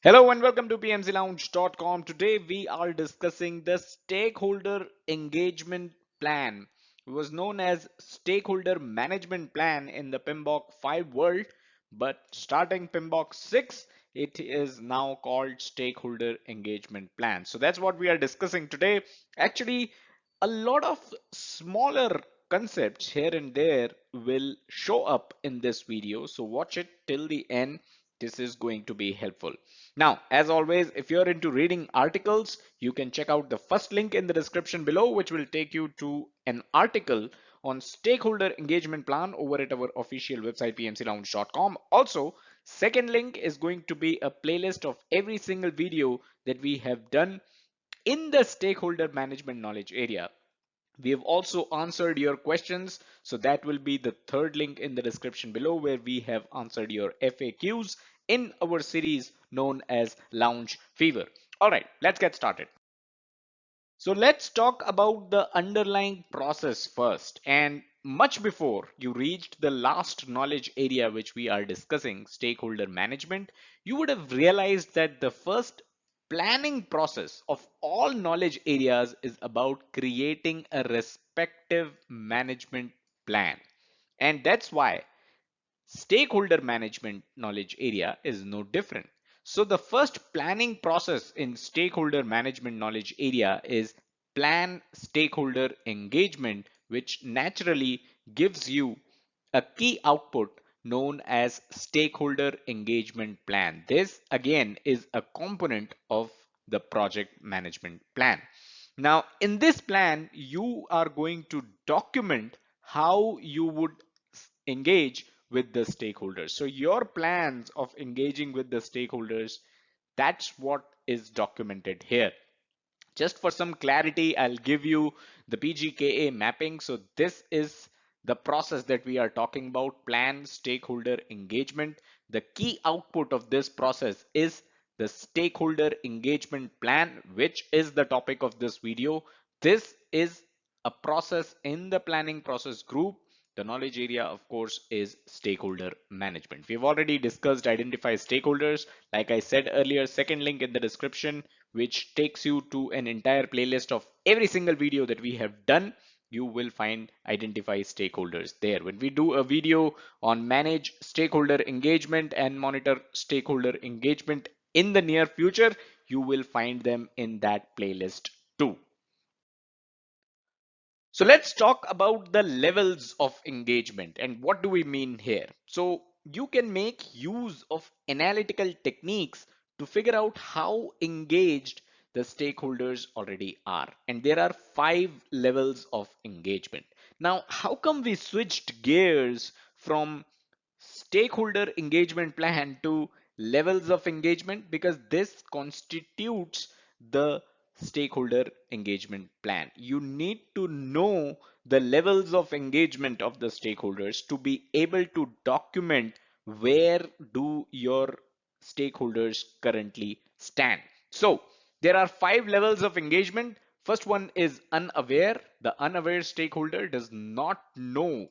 Hello and welcome to pmclounge.com. Today we are discussing the stakeholder engagement plan. It was known as stakeholder management plan in the PMBOK 5 world, but starting PMBOK 6, it is now called stakeholder engagement plan. So that's what we are discussing today. Actually, a lot of smaller concepts here and there will show up in this video. So watch it till the end. This is going to be helpful. Now, as always, if you're into reading articles, you can check out the first link in the description below, which will take you to an article on stakeholder engagement plan over at our official website, pmclounge.com. Also, second link is going to be a playlist of every single video that we have done in the stakeholder management knowledge area. We have also answered your questions, so that will be the third link in the description below, where we have answered your FAQs in our series known as Lounge Fever. All right, let's get started. So let's talk about the underlying process first. And much before you reached the last knowledge area which we are discussing, stakeholder management, you would have realized that the first planning process of all knowledge areas is about creating a respective management plan. And that's why stakeholder management knowledge area is no different. So the first planning process in stakeholder management knowledge area is plan stakeholder engagement, which naturally gives you a key output known as stakeholder engagement plan. This again is a component of the project management plan. Now, in this plan, you are going to document how you would engage with the stakeholders. So your plans of engaging with the stakeholders, that's what is documented here. Just for some clarity, I'll give you the PGKA mapping. So this is the process that we are talking about, plan stakeholder engagement. The key output of this process is the stakeholder engagement plan, which is the topic of this video. This is a process in the planning process group. The knowledge area, of course, is stakeholder management. We've already discussed identify stakeholders. Like I said earlier, second link in the description, which takes you to an entire playlist of every single video that we have done. You will find identify stakeholders there. When we do a video on manage stakeholder engagement and monitor stakeholder engagement in the near future, you will find them in that playlist too. So let's talk about the levels of engagement and what do we mean here. So you can make use of analytical techniques to figure out how engaged the stakeholders already are. And there are 5 levels of engagement. Now, how come we switched gears from stakeholder engagement plan to levels of engagement? Because this constitutes the stakeholder engagement plan. You need to know the levels of engagement of the stakeholders to be able to document where do your stakeholders currently stand. So there are 5 levels of engagement. First one is unaware. The unaware stakeholder does not know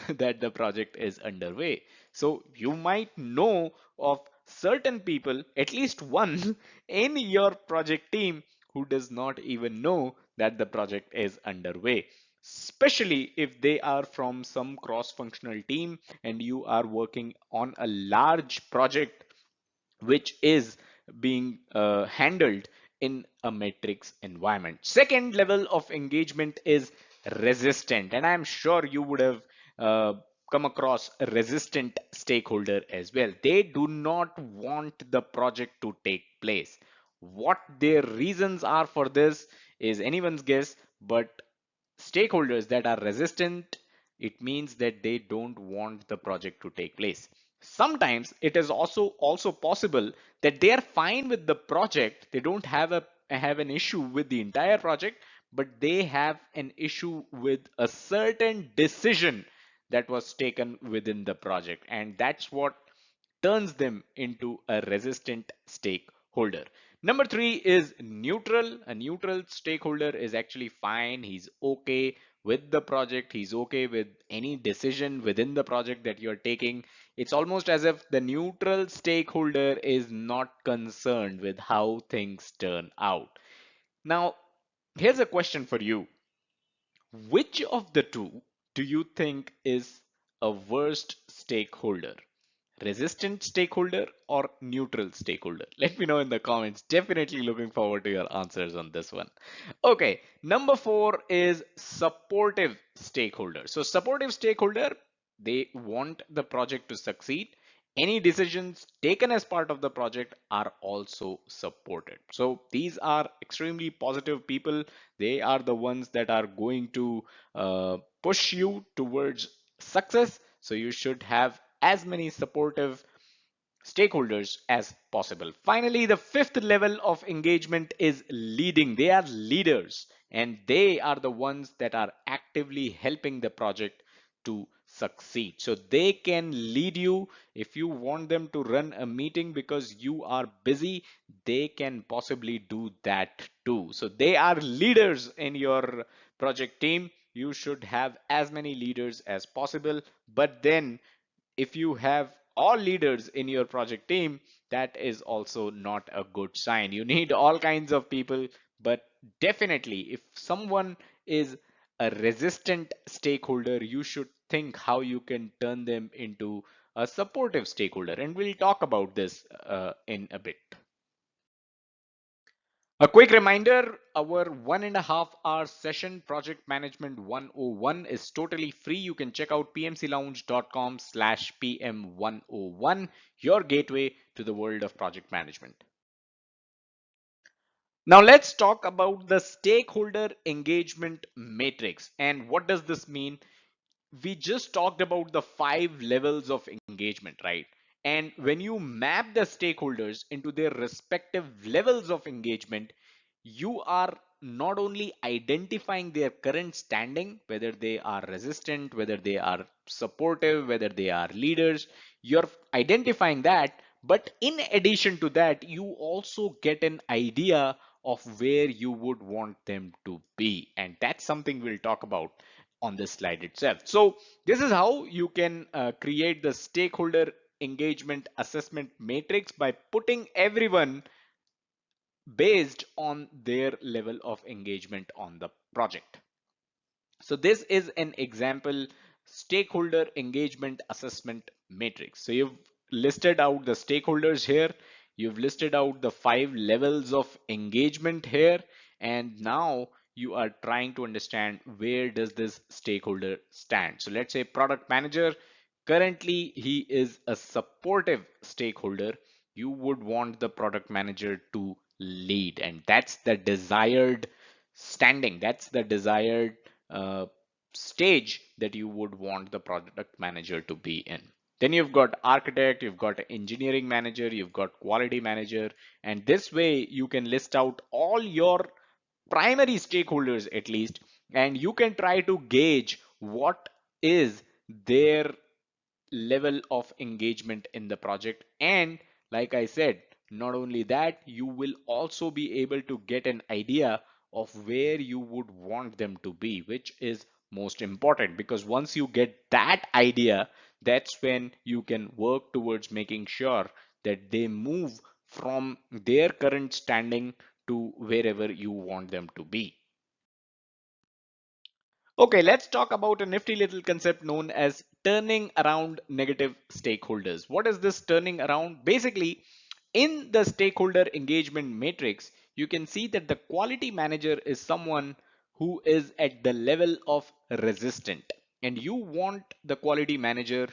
that the project is underway. So you might know of certain people, at least one in your project team, who does not even know that the project is underway. Especially if they are from some cross-functional team and you are working on a large project which is being handled in a matrix environment. Second level of engagement is resistant, and I'm sure you would have uh, come across a resistant stakeholder as well. They do not want the project to take place. What their reasons are for this is anyone's guess, but stakeholders that are resistant, it means that they don't want the project to take place. Sometimes it is also possible that they are fine with the project. They don't have an issue with the entire project, but they have an issue with a certain decision that was taken within the project, and that's what turns them into a resistant stakeholder. Number 3 is neutral. A neutral stakeholder is actually fine. He's okay with the project. He's okay with any decision within the project that you're taking. It's almost as if the neutral stakeholder is not concerned with how things turn out. Now, here's a question for you. Which of the two do you think is a worst stakeholder? Resistant stakeholder or neutral stakeholder? Let me know in the comments. Definitely looking forward to your answers on this one. Okay, number four is supportive stakeholder. So supportive stakeholder, they want the project to succeed. Any decisions taken as part of the project are also supported. So these are extremely positive people. They are the ones that are going to push you towards success. So you should have as many supportive stakeholders as possible. Finally, the fifth level of engagement is leading. They are leaders and they are the ones that are actively helping the project to succeed. So they can lead you. If you want them to run a meeting because you are busy, they can possibly do that too. So they are leaders in your project team. You should have as many leaders as possible, but then if you have all leaders in your project team, that is also not a good sign. You need all kinds of people, but definitely if someone is a resistant stakeholder, you should think how you can turn them into a supportive stakeholder. And we'll talk about this in a bit. A quick reminder, our 1.5 hour session, Project Management 101, is totally free. You can check out pmclounge.com/pm101, your gateway to the world of project management. Now let's talk about the stakeholder engagement matrix. And what does this mean? We just talked about the 5 levels of engagement, right? And when you map the stakeholders into their respective levels of engagement, you are not only identifying their current standing, whether they are resistant, whether they are supportive, whether they are leaders, you're identifying that. But in addition to that, you also get an idea of where you would want them to be. And that's something we'll talk about on this slide itself. So this is how you can create the stakeholder engagement assessment matrix by putting everyone based on their level of engagement on the project. So this is an example stakeholder engagement assessment matrix. So you've listed out the stakeholders here. You've listed out the 5 levels of engagement here. And now you are trying to understand where does this stakeholder stand. So let's say product manager, currently he is a supportive stakeholder. You would want the product manager to lead, and that's the desired standing. That's the desired uh, stage that you would want the product manager to be in. Then you've got architect, you've got engineering manager, you've got quality manager, and this way you can list out all your primary stakeholders at least, and you can try to gauge what is their level of engagement in the project. And like I said, not only that, you will also be able to get an idea of where you would want them to be, which is most important, because once you get that idea, that's when you can work towards making sure that they move from their current standing to wherever you want them to be. Okay, let's talk about a nifty little concept known as turning around negative stakeholders. What is this turning around? Basically, in the stakeholder engagement matrix, you can see that the quality manager is someone who is at the level of resistant, and you want the quality manager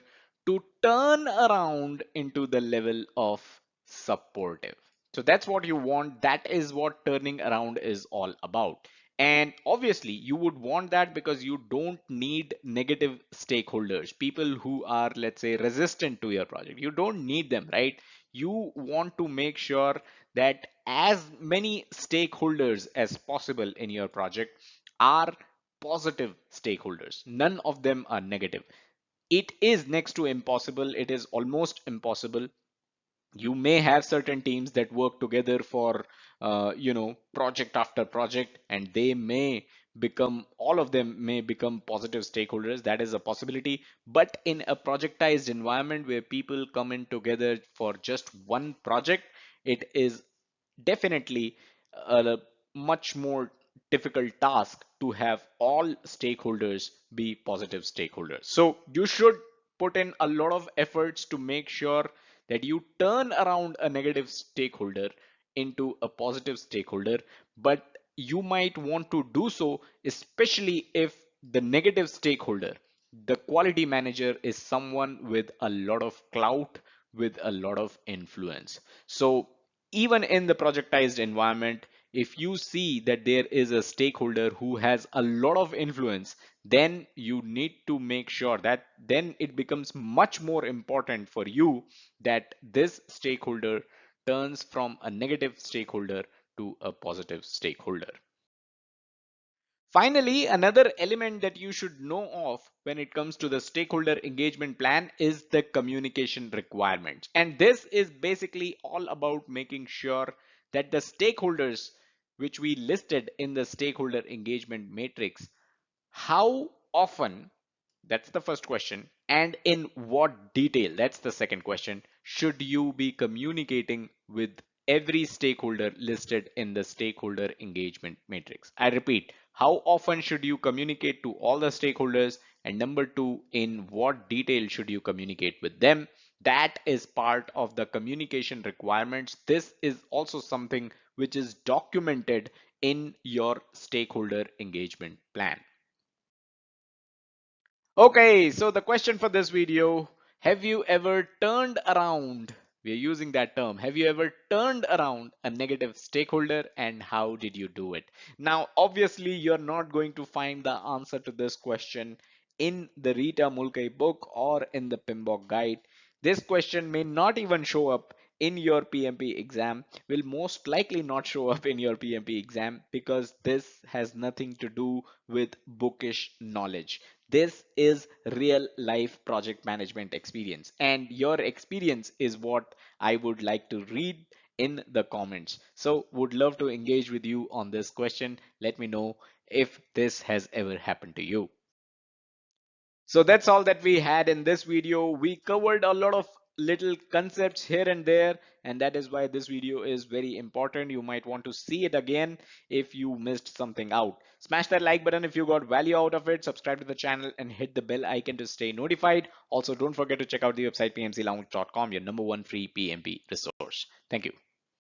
to turn around into the level of supportive. So that's what you want. That is what turning around is all about. And obviously, you would want that because you don't need negative stakeholders, people who are, let's say, resistant to your project. You don't need them, right? You want to make sure that as many stakeholders as possible in your project are positive stakeholders. None of them are negative. It is next to impossible. It is almost impossible. You may have certain teams that work together for project after project, and they may become, all of them may become positive stakeholders. That is a possibility. But in a projectized environment where people come in together for just one project, it is definitely a much more difficult task to have all stakeholders be positive stakeholders. So you should put in a lot of efforts to make sure that you turn around a negative stakeholder into a positive stakeholder. But you might want to do so, especially if the negative stakeholder, the quality manager, is someone with a lot of clout, with a lot of influence. So even in the projectized environment, if you see that there is a stakeholder who has a lot of influence, then you need to make sure that then it becomes much more important for you that this stakeholder turns from a negative stakeholder to a positive stakeholder. Finally, another element that you should know of when it comes to the stakeholder engagement plan is the communication requirements. And this is basically all about making sure that the stakeholders which we listed in the stakeholder engagement matrix, how often, that's the first question, and in what detail, that's the second question, should you be communicating with every stakeholder listed in the stakeholder engagement matrix? I repeat, how often should you communicate to all the stakeholders? And number two, in what detail should you communicate with them? That is part of the communication requirements. This is also something which is documented in your stakeholder engagement plan. Okay, so the question for this video, have you ever turned around, we're using that term, have you ever turned around a negative stakeholder and how did you do it? Now, obviously, you're not going to find the answer to this question in the Rita Mulcahy book or in the PMBOK guide. This question may not even show up in your PMP exam, will most likely not show up in your PMP exam because this has nothing to do with bookish knowledge. This is real life project management experience, and your experience is what I would like to read in the comments. So would love to engage with you on this question. Let me know if this has ever happened to you. So that's all that we had in this video. We covered a lot of little concepts here and there, and that is why this video is very important. You might want to see it again if you missed something out. Smash that like button if you got value out of it, subscribe to the channel and hit the bell icon to stay notified. Also, don't forget to check out the website pmclounge.com, your number one free PMP resource. Thank you.